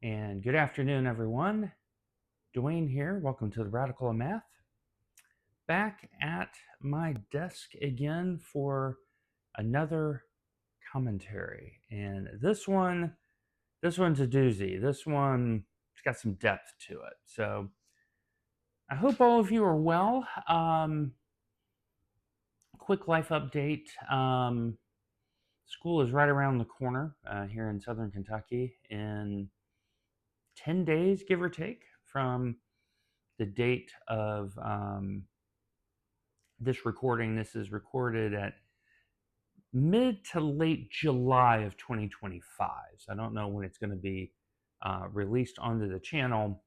And good afternoon, everyone. Dwayne here. Welcome to the Radical of Math. Back at my desk again for another commentary. And this one's a doozy. This one's got some depth to it. So I hope all of you are well. Quick life update. School is right around the corner here in Southern Kentucky in 10 days, give or take, from the date of this recording. This is recorded at mid to late July of 2025. So I don't know when it's going to be released onto the channel.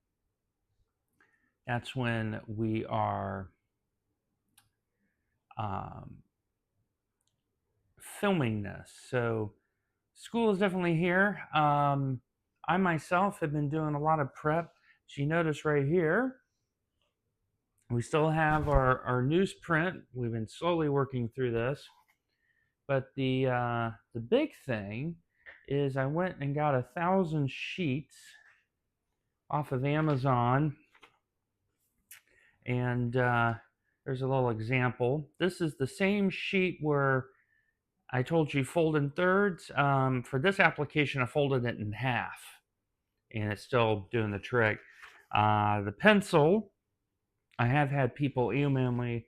That's when we are filming this. So school is definitely here. I myself have been doing a lot of prep. So you notice right here, we still have our newsprint. We've been slowly working through this. But the big thing is I went and got 1,000 sheets off of Amazon, and there's a little example. This is the same sheet where I told you fold in thirds. For this application, I folded it in half, and it's still doing the trick. The pencil, I have had people email me,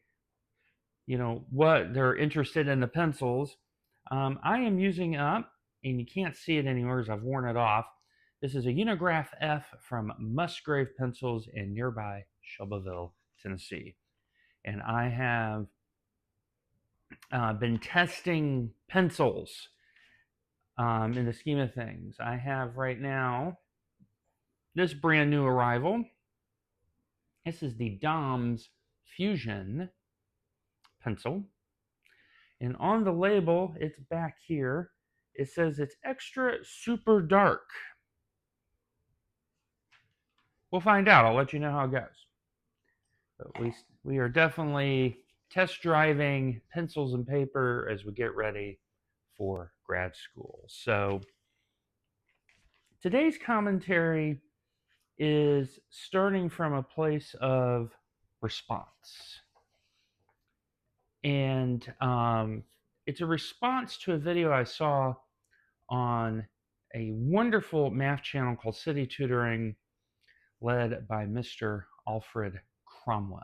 what they're interested in the pencils. I am using up, and you can't see it anywhere as I've worn it off. This is a Unigraph F from Musgrave Pencils in nearby Shelbyville, Tennessee. And I have been testing pencils in the scheme of things. I have right now this brand new arrival. This is the Dom's Fusion pencil. And on the label, it's back here, it says it's extra super dark. We'll find out. I'll let you know how it goes. But we are definitely test driving pencils and paper as we get ready for grad school. So today's commentary is starting from a place of response. And it's a response to a video I saw on a wonderful math channel called City Tutoring, led by Mr. Alfred Cromwell.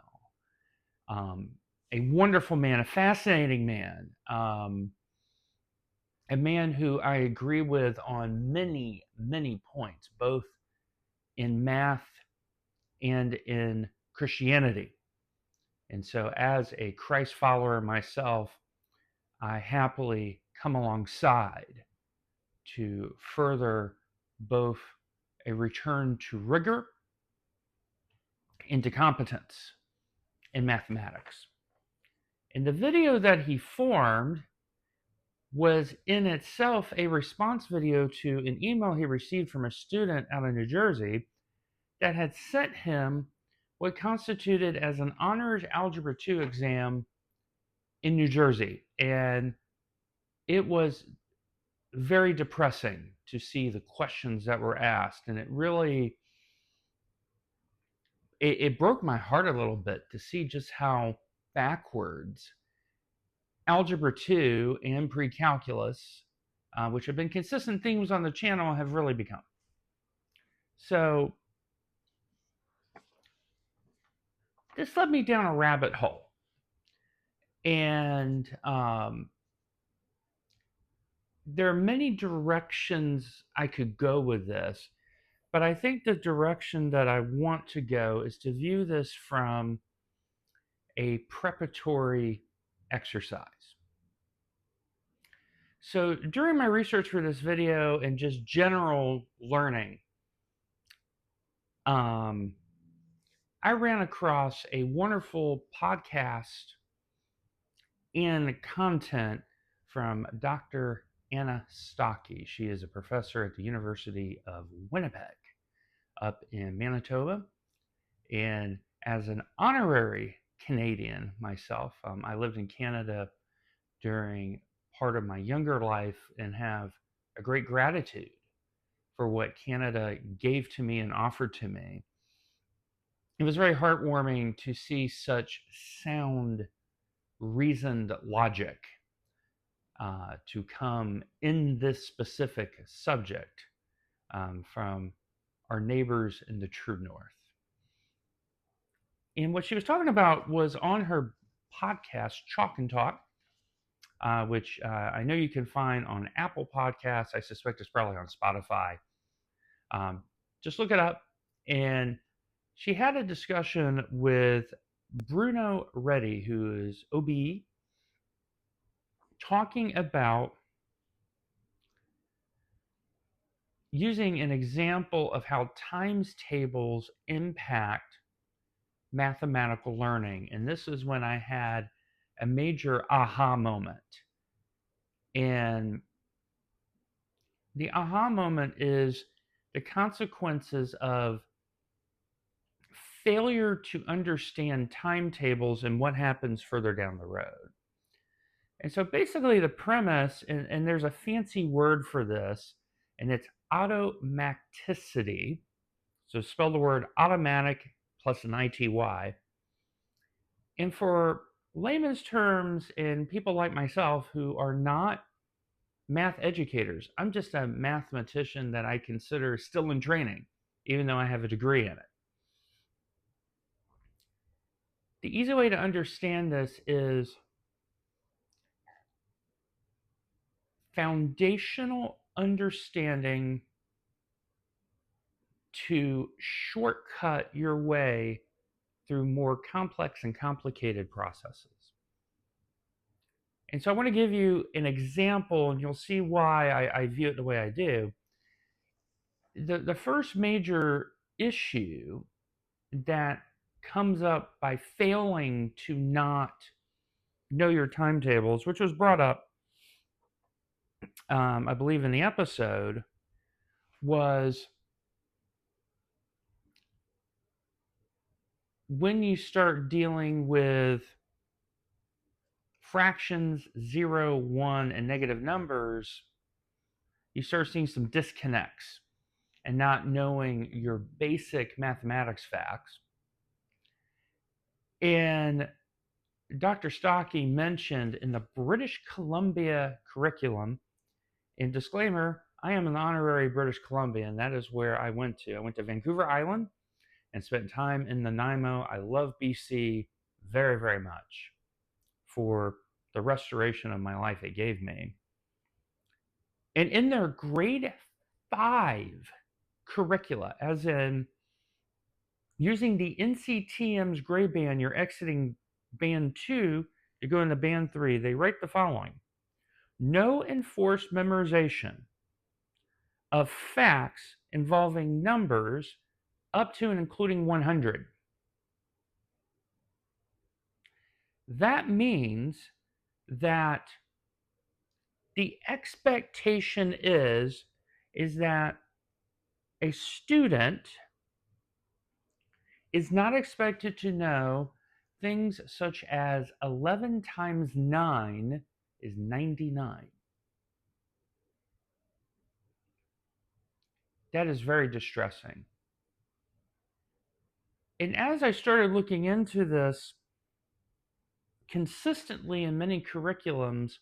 A wonderful man, a fascinating man, a man who I agree with on many, many points, both in math and in Christianity. And so as a Christ follower myself, I happily come alongside to further both a return to rigor and to competence in mathematics. And the video that he formed was in itself a response video to an email he received from a student out of New Jersey that had sent him what constituted as an honors Algebra II exam in New Jersey. And it was very depressing to see the questions that were asked. And it really, it broke my heart a little bit to see just how backwards Algebra II and pre-calculus, which have been consistent themes on the channel, have really become. So this led me down a rabbit hole. And there are many directions I could go with this, but I think the direction that I want to go is to view this from a preparatory exercise. So during my research for this video and just general learning, I ran across a wonderful podcast and content from Dr. Anna Stockey. She is a professor at the University of Winnipeg up in Manitoba. And as an honorary Canadian myself, I lived in Canada during part of my younger life and have a great gratitude for what Canada gave to me and offered to me. It was very heartwarming to see such sound, reasoned logic to come in this specific subject from our neighbors in the true north. And what she was talking about was on her podcast, Chalk and Talk, which I know you can find on Apple Podcasts. I suspect it's probably on Spotify. Just look it up. And she had a discussion with Bruno Reddy, who is OBE, talking about using an example of how times tables impact mathematical learning. And this is when I had a major aha moment. And the aha moment is the consequences of failure to understand timetables and what happens further down the road. And so basically the premise, and there's a fancy word for this, and it's automaticity. So spell the word automatic plus an ITY. And for layman's terms and people like myself who are not math educators, I'm just a mathematician that I consider still in training, even though I have a degree in it. The easy way to understand this is foundational understanding to shortcut your way through more complex and complicated processes. And so I want to give you an example, and you'll see why I view it the way I do. The first major issue that comes up by failing to not know your timetables, which was brought up, I believe, in the episode, was when you start dealing with fractions, 0, 1, and negative numbers, you start seeing some disconnects and not knowing your basic mathematics facts. And Dr. Stocky mentioned in the British Columbia curriculum, and disclaimer, I am an honorary British Columbian. That is where I went to. I went to Vancouver Island and spent time in Nanaimo. I love BC very, very much for the restoration of my life it gave me. And in their grade 5 curricula, as in using the NCTM's grade band, you're exiting band 2, you go into band 3, they write the following: no enforced memorization of facts involving numbers up to and including 100. That means that the expectation is that a student is not expected to know things such as 11 times 9 is 99. That is very distressing. And as I started looking into this, consistently in many curriculums,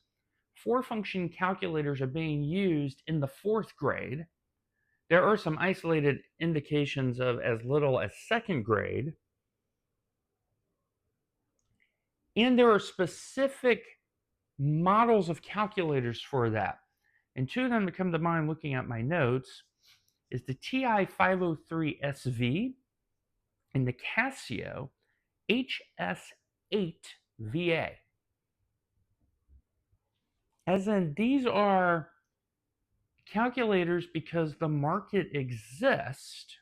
4-function calculators are being used in the 4th grade. There are some isolated indications of as little as 2nd grade. And there are specific models of calculators for that. And two of them that come to mind looking at my notes is the TI 503 SV and the Casio HS8 VA. As in, these are calculators because the market exists.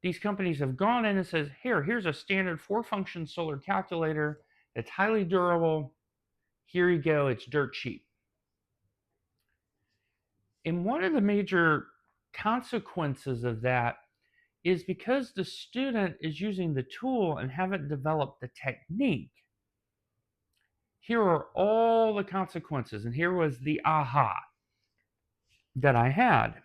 These companies have gone in and says, here's a standard 4-function solar calculator that's highly durable. Here you go, it's dirt cheap. And one of the major consequences of that is because the student is using the tool and haven't developed the technique. Here are all the consequences, and here was the aha. that I had.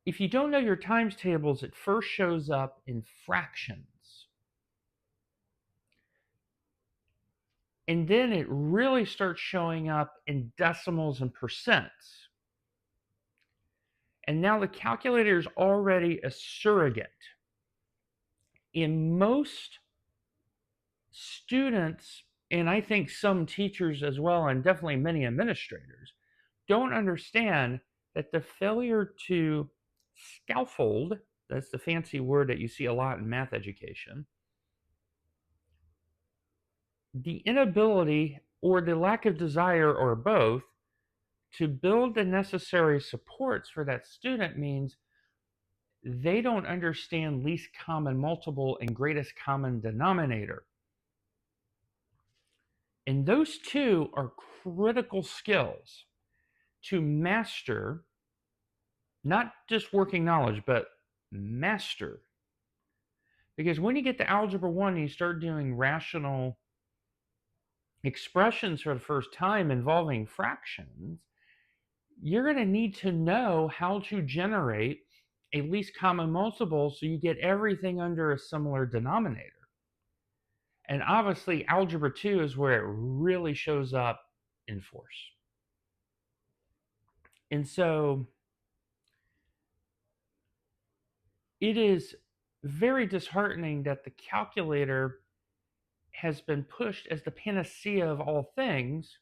If you don't know your times tables, it first shows up in fractions. And then it really starts showing up in decimals and percents. And now the calculator is already a surrogate. In most students, and I think some teachers as well, and definitely many administrators, don't understand that the failure to scaffold, that's the fancy word that you see a lot in math education, the inability or the lack of desire or both to build the necessary supports for that student means they don't understand least common multiple and greatest common denominator. And those two are critical skills to master, not just working knowledge, but master. Because when you get to Algebra 1 and you start doing rational expressions for the first time involving fractions, you're going to need to know how to generate a least common multiple so you get everything under a similar denominator. And obviously, Algebra 2 is where it really shows up in force. And so it is very disheartening that the calculator has been pushed as the panacea of all things,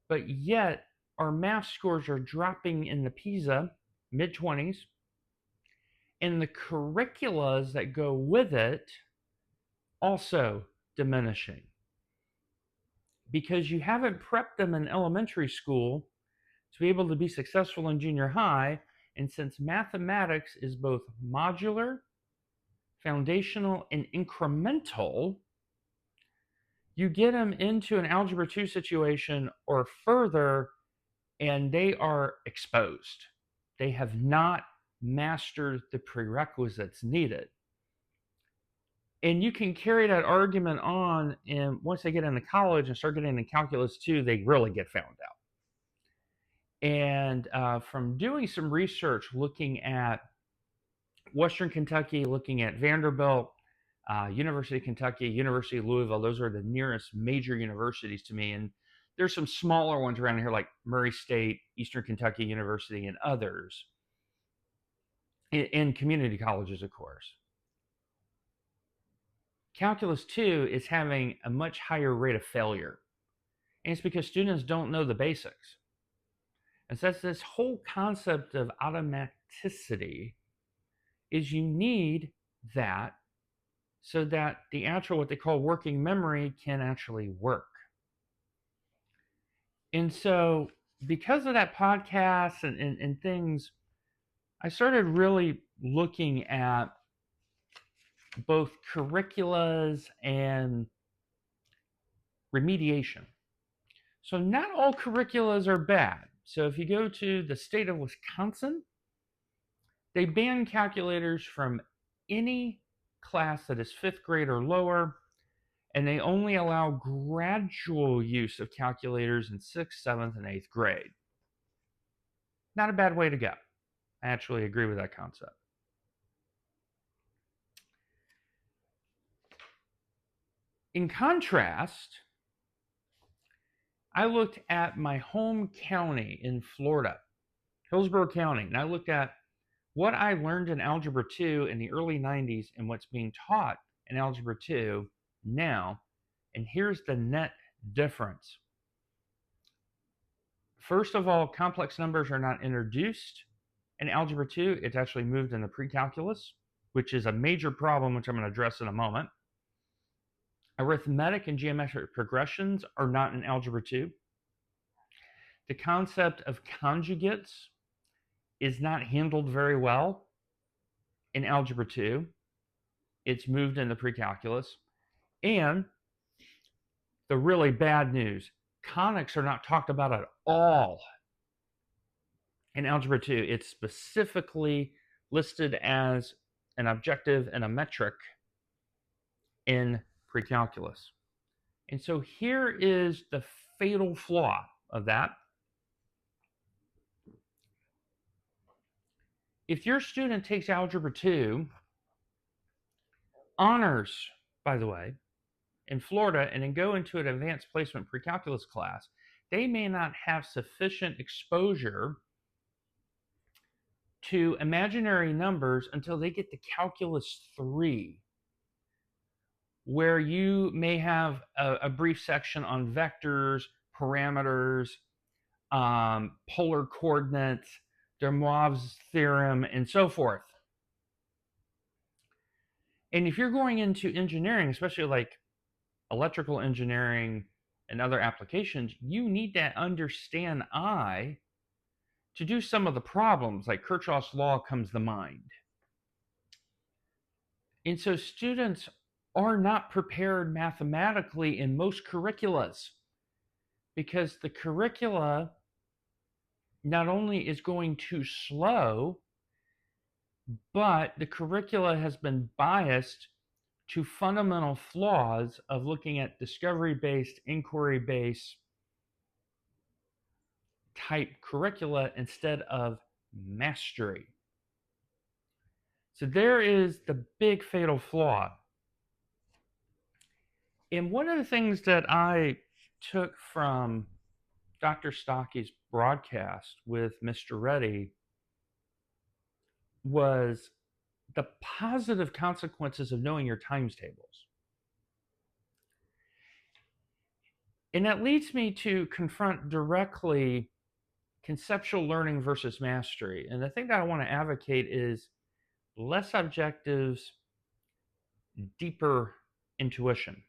but yet our math scores are dropping in the PISA mid 20s, and the curriculas that go with it also diminishing because you haven't prepped them in elementary school to be able to be successful in junior high. And since mathematics is both modular, foundational, and incremental, you get them into an Algebra 2 situation or further, and they are exposed. They have not mastered the prerequisites needed. And you can carry that argument on, and once they get into college and start getting into Calculus 2, they really get found out. And from doing some research looking at Western Kentucky, looking at Vanderbilt, University of Kentucky, University of Louisville, those are the nearest major universities to me. And there's some smaller ones around here like Murray State, Eastern Kentucky University, and others, and community colleges, of course. Calculus 2 is having a much higher rate of failure. And it's because students don't know the basics. And so that's this whole concept of automaticity is you need that so that the actual, what they call working memory, can actually work. And so because of that podcast and things, I started really looking at both curriculas and remediation. So not all curriculas are bad. So if you go to the state of Wisconsin, they ban calculators from any class that is 5th grade or lower, and they only allow gradual use of calculators in 6th, 7th, and 8th grade. Not a bad way to go. I actually agree with that concept. In contrast, I looked at my home county in Florida, Hillsborough County, and I looked at what I learned in Algebra 2 in the early 90s and what's being taught in Algebra 2 now. And here's the net difference. First of all, complex numbers are not introduced in Algebra 2. It's actually moved into pre-calculus, which is a major problem, which I'm going to address in a moment. Arithmetic and geometric progressions are not in Algebra 2. The concept of conjugates is not handled very well in Algebra 2. It's moved into pre-calculus. And the really bad news, conics are not talked about at all in Algebra 2. It's specifically listed as an objective and a metric in pre-calculus. And so here is the fatal flaw of that. If your student takes Algebra 2, honors, by the way, in Florida, and then go into an advanced placement pre-calculus class, they may not have sufficient exposure to imaginary numbers until they get to Calculus 3, where you may have a brief section on vectors, parameters, polar coordinates, Demoivre's theorem, and so forth. And if you're going into engineering, especially like electrical engineering and other applications, you need to understand I to do some of the problems, like Kirchhoff's law comes to mind. And so students are not prepared mathematically in most curriculas, because the curricula not only is going too slow, but the curricula has been biased to fundamental flaws of looking at discovery-based, inquiry-based type curricula instead of mastery. So there is the big fatal flaw. And one of the things that I took from Dr. Stocky's broadcast with Mr. Reddy was the positive consequences of knowing your times tables. And that leads me to confront directly conceptual learning versus mastery. And the thing that I want to advocate is less objectives, deeper intuition.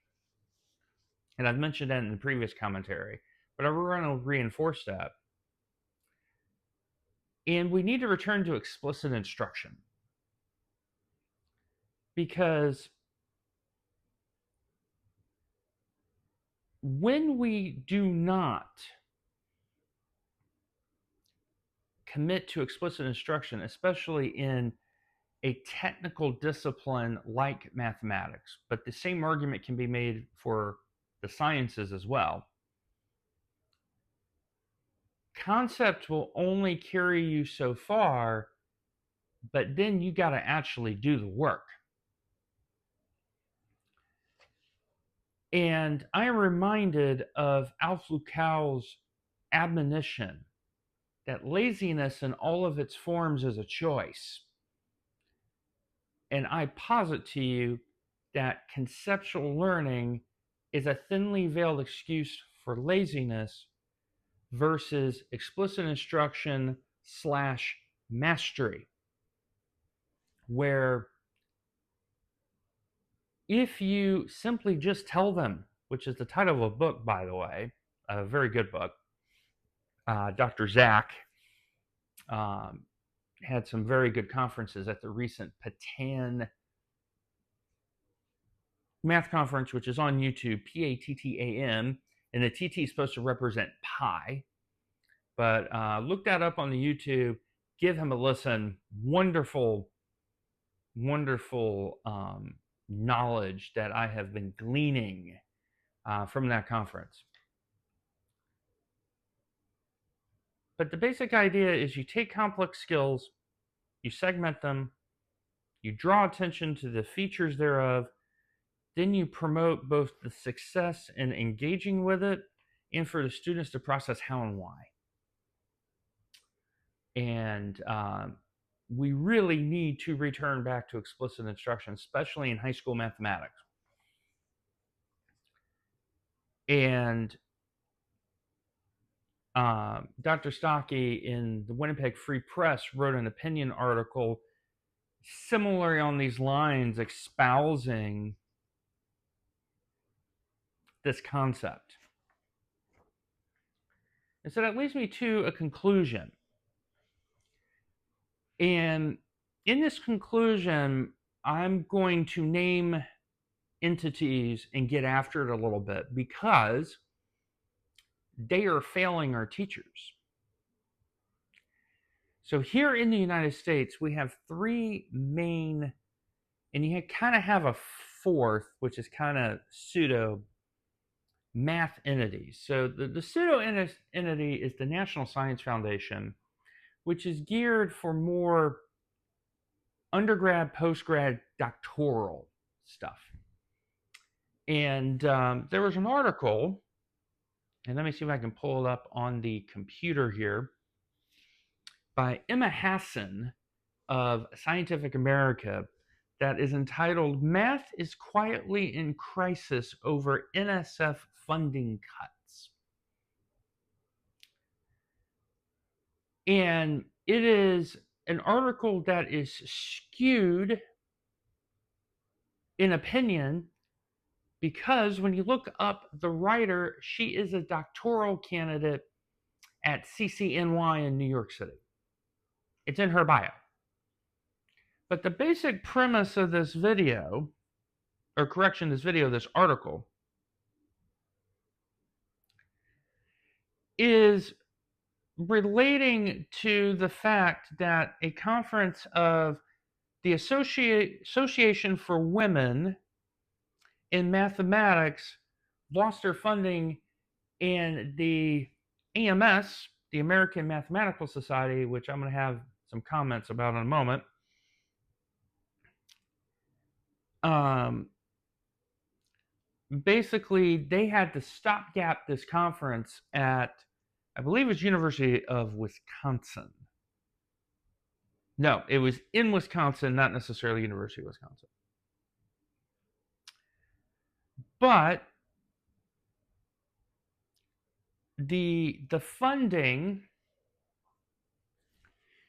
And I've mentioned that in the previous commentary, but I'm going to reinforce that. And we need to return to explicit instruction, because when we do not commit to explicit instruction, especially in a technical discipline like mathematics, but the same argument can be made for the sciences as well. Concept will only carry you so far, but then you got to actually do the work. And I am reminded of Alf Lucau's admonition that laziness in all of its forms is a choice. And I posit to you that conceptual learning is a thinly veiled excuse for laziness versus explicit instruction / mastery, where if you simply just tell them, which is the title of a book, by the way, a very good book, Dr. Zach had some very good conferences at the recent Patan math conference, which is on YouTube, PATTAM, and the TT is supposed to represent pi. But look that up on the YouTube. Give him a listen. Wonderful, wonderful knowledge that I have been gleaning from that conference. But the basic idea is you take complex skills, you segment them, you draw attention to the features thereof, then you promote both the success in engaging with it and for the students to process how and why. And we really need to return back to explicit instruction, especially in high school mathematics. And Dr. Stocky in the Winnipeg Free Press wrote an opinion article similarly on these lines, espousing this concept. And so that leads me to a conclusion. And in this conclusion, I'm going to name entities and get after it a little bit, because they are failing our teachers. So here in the United States, we have three main, and you kind of have a fourth, which is kind of pseudo math entities. So the pseudo entity is the National Science Foundation, which is geared for more undergrad, postgrad, doctoral stuff. And there was an article, and let me see if I can pull it up on the computer here, by Emma Hassan of Scientific America that is entitled "Math is Quietly in Crisis Over NSF Funding Cuts." And it is an article that is skewed in opinion because when you look up the writer, she is a doctoral candidate at CCNY in New York City. It's in her bio. But the basic premise of this video, or correction, this article, is relating to the fact that a conference of the Association for Women in Mathematics lost their funding, and the AMS, the American Mathematical Society, which I'm going to have some comments about in a moment, basically they had to stopgap this conference at, I believe it's University of Wisconsin. No, it was in Wisconsin, not necessarily University of Wisconsin. But the funding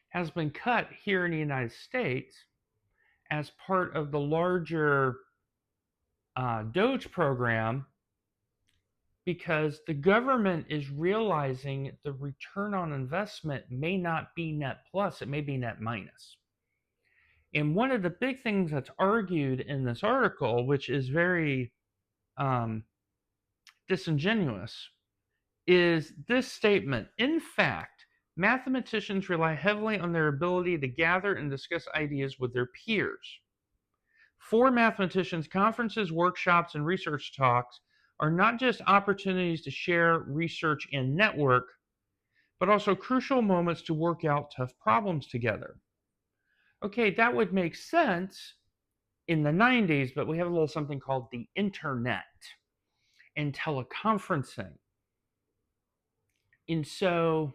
has been cut here in the United States as part of the larger DOGE program, because the government is realizing the return on investment may not be net plus, it may be net minus. And one of the big things that's argued in this article, which is very disingenuous, is this statement: in fact, mathematicians rely heavily on their ability to gather and discuss ideas with their peers. For mathematicians, conferences, workshops, and research talks are not just opportunities to share research and network, but also crucial moments to work out tough problems together. Okay, that would make sense in the 90s, but we have a little something called the internet and teleconferencing. And so,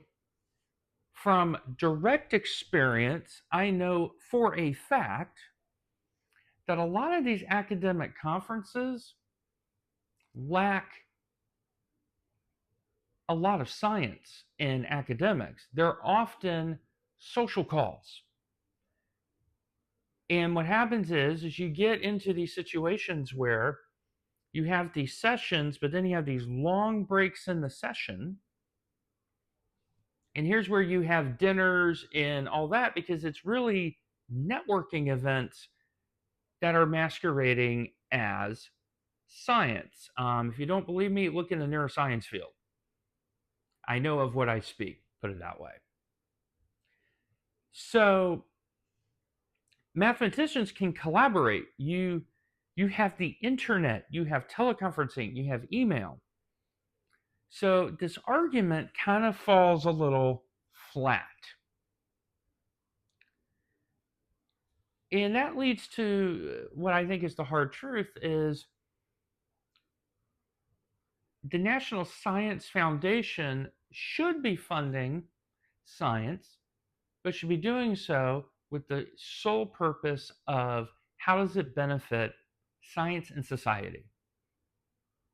from direct experience, I know for a fact that a lot of these academic conferences lack a lot of science in academics. They're often social calls. And what happens is you get into these situations where you have these sessions, but then you have these long breaks in the session. And here's where you have dinners and all that, because it's really networking events that are masquerading as science. If you don't believe me, look in the neuroscience field. I know of what I speak, put it that way. So mathematicians can collaborate. You have the internet, you have teleconferencing, you have email. So this argument kind of falls a little flat. And that leads to what I think is the hard truth is the National Science Foundation should be funding science, but should be doing so with the sole purpose of how does it benefit science and society.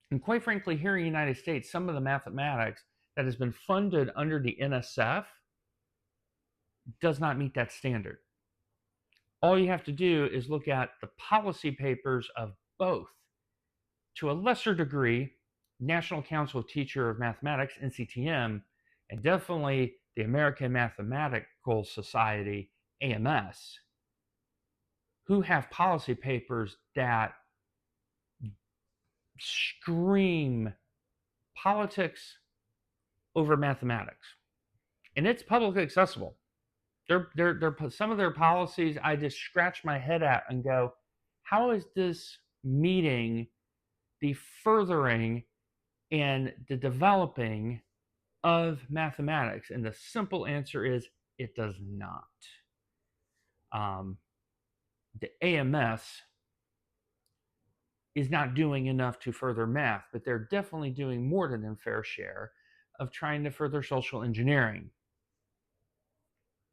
And quite frankly, here in the United States, some of the mathematics that has been funded under the NSF does not meet that standard. All you have to do is look at the policy papers of both, to a lesser degree, National Council of Teachers of Mathematics, NCTM, and definitely the American Mathematical Society, AMS, who have policy papers that scream politics over mathematics. And it's publicly accessible. They're some of their policies I just scratch my head at and go, how is this meeting the furthering and the developing of mathematics? And the simple answer is it does not. The AMS is not doing enough to further math, but they're definitely doing more than their fair share of trying to further social engineering.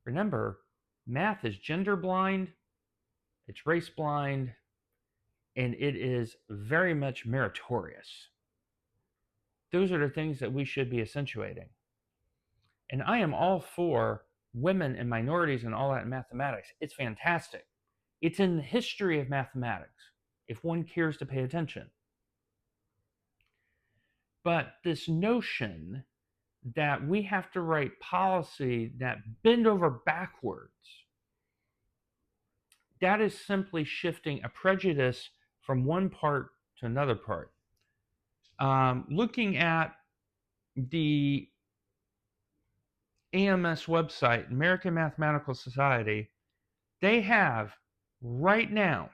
Remember, math is gender blind, it's race blind, and it is very much meritorious. Those are the things that we should be accentuating. And I am all for women and minorities and all that in mathematics. It's fantastic. It's in the history of mathematics, if one cares to pay attention. But this notion that we have to write policy that bend over backwards, that is simply shifting a prejudice from one part to another part. Looking at the AMS website, American Mathematical Society, they have right now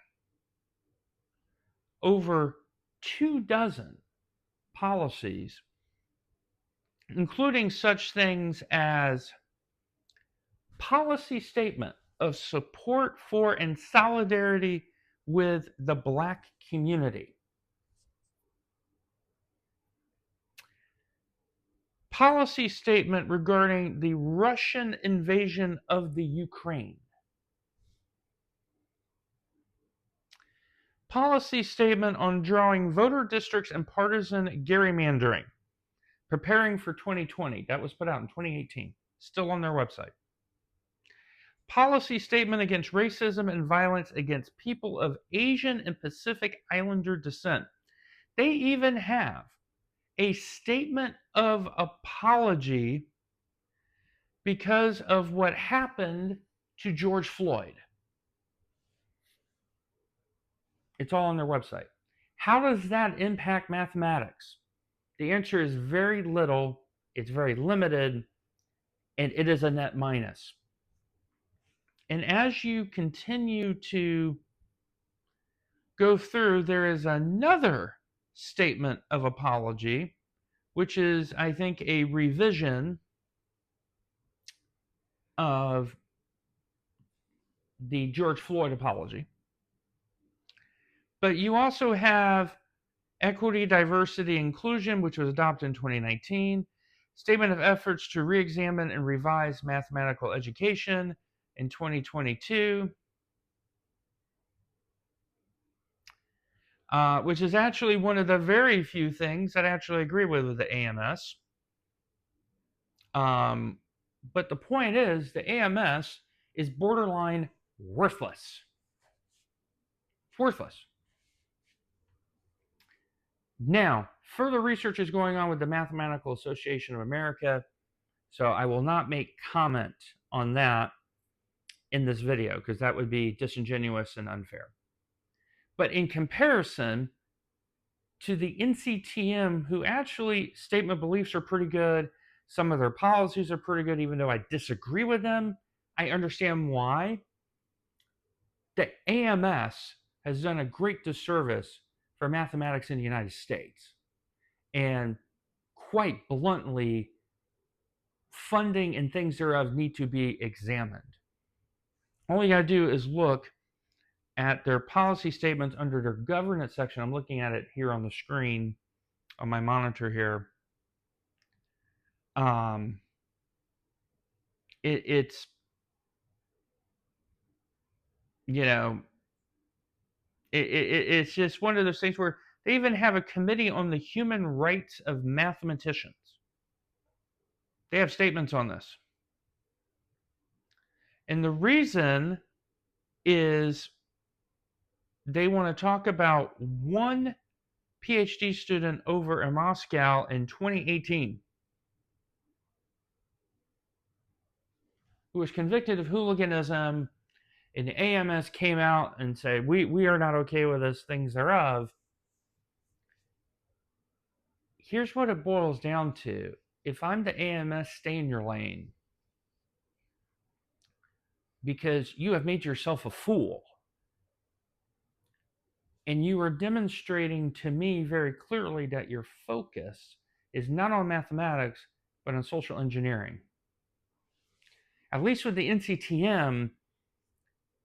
over 24 policies, including such things as policy statement of support for and solidarity with the Black community. Policy statement regarding the Russian invasion of the Ukraine. Policy statement on drawing voter districts and partisan gerrymandering. Preparing for 2020. That was put out in 2018. Still on their website. Policy statement against racism and violence against people of Asian and Pacific Islander descent. They even have a statement of apology because of what happened to George Floyd. It's all on their website. How does that impact mathematics? The answer is very little, it's very limited, and it is a net minus. And as you continue to go through, there is another statement of apology, which is, I think, a revision of the George Floyd apology. But you also have equity, diversity, inclusion, which was adopted in 2019. Statement of efforts to re-examine and revise mathematical education in 2022. Which is actually one of the very few things that I actually agree with the AMS. But the point is, the AMS is borderline worthless. Worthless. Now, further research is going on with the Mathematical Association of America, so I will not make comment on that in this video because that would be disingenuous and unfair. But in comparison to the NCTM, who actually statement beliefs are pretty good, some of their policies are pretty good, even though I disagree with them, I understand why. The AMS has done a great disservice for mathematics in the United States. And quite bluntly, funding and things thereof need to be examined. All you got to do is look at their policy statements under their governance section. I'm looking at it here on the screen on my monitor here. It's you know it's just one of those things where they even have a committee on the human rights of mathematicians. They have statements on this, and the reason is they want to talk about one PhD student over in Moscow in 2018 who was convicted of hooliganism, and the AMS came out and said, we are not okay with this, things thereof. Here's what it boils down to. If I'm the AMS, stay in your lane. Because you have made yourself a fool. And you are demonstrating to me very clearly that your focus is not on mathematics, but on social engineering. At least with the NCTM,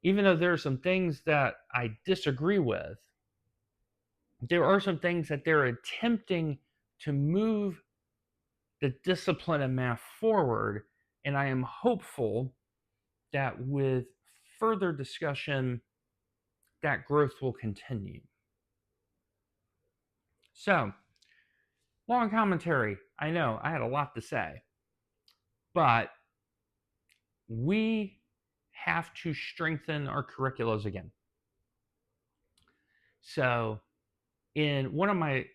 even though there are some things that I disagree with, there are some things that they're attempting to move the discipline of math forward. And I am hopeful that with further discussion, that growth will continue. So, long commentary. I know I had a lot to say, but we have to strengthen our curriculums again. So, in one of my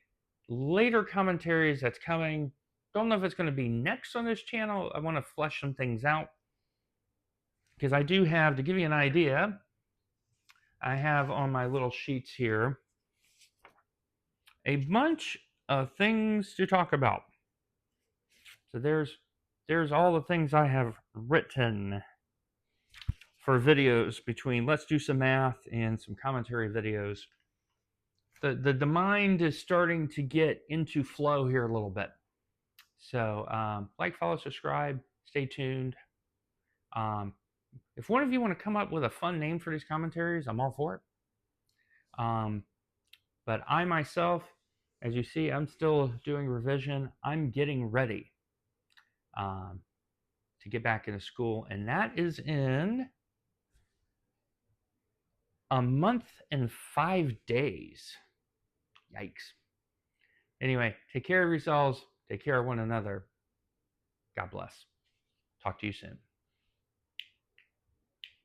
later commentaries that's coming, don't know if it's going to be next on this channel. I want to flesh some things out because I do have, to give you an idea, I have on my little sheets here a bunch of things to talk about. So there's all the things I have written for videos between Let's Do Some Math and some commentary videos. The mind is starting to get into flow here a little bit. So like, follow, subscribe, stay tuned. If one of you want to come up with a fun name for these commentaries, I'm all for it. But I myself, as you see, I'm still doing revision. I'm getting ready to get back into school, and that is in a month and 5 days. Yikes. Anyway, take care of yourselves. Take care of one another. God bless. Talk to you soon.